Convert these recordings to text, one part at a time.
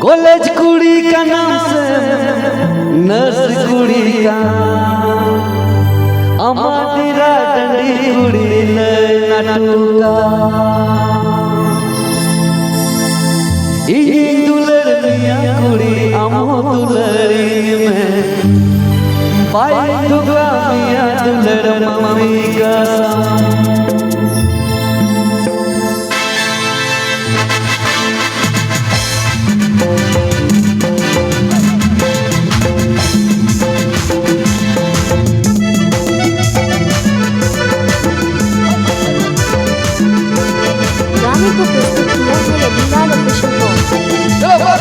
college कुड़ी का नाम से नर्स कुड़ी का अमादिरा डंडी कुड़ी नाटुका ई दुलर मिया कुड़ी अमो दुलरी में पाई दुगा मिया दुलर मम्मी का को प्रस्तुत किया है रविलाल ऑफिशियल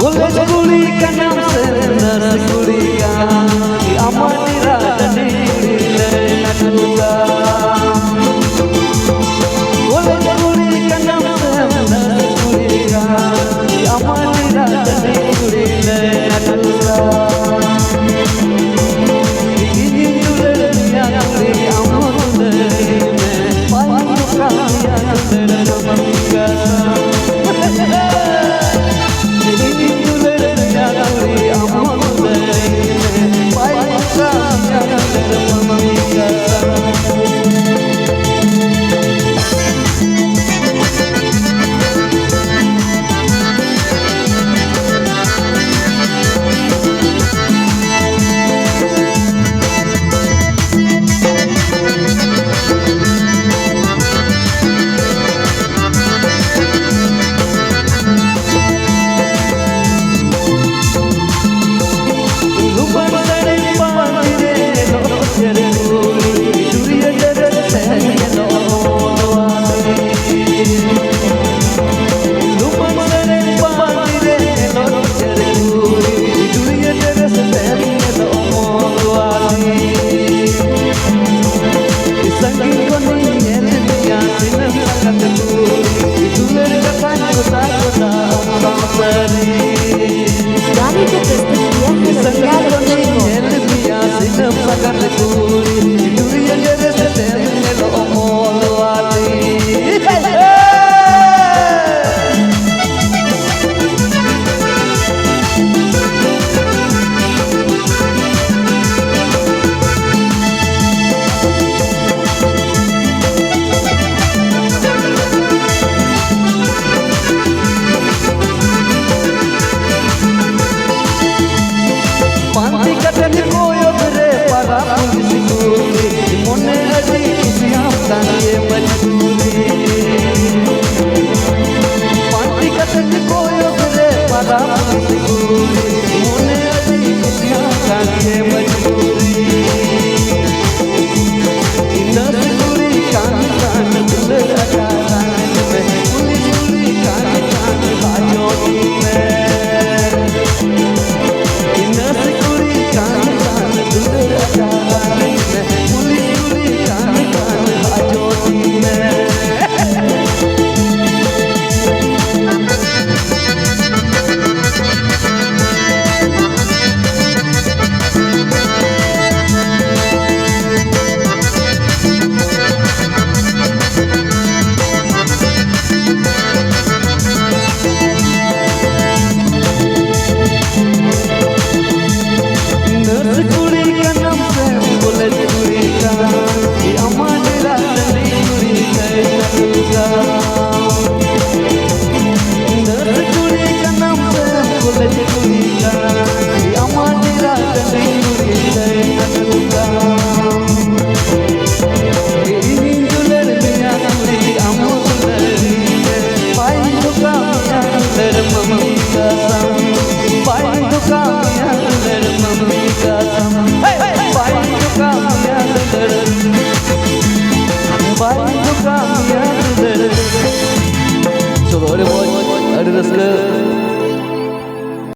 कॉलेज कुड़ी का नाम से नर्स कुड़ी का अमादिरा डंडी कुड़ी नाटुका कॉलेज कुड़ी का नाम से नर्स कुड़ी का अमादिरा डंडी कुड़ी नाटुका ई दुलर मिया कुड़ी अमो दुलरी में पाई दुगा मिया दुलर मम्मी का गाने को प्रस्तुत किया है रविलाल पांती कटन कोयो रे परा पुलिस कुड़ी मोने अजी खुशियां तांगे मजबूरी पांती कटन कोयो रे परा पुलिस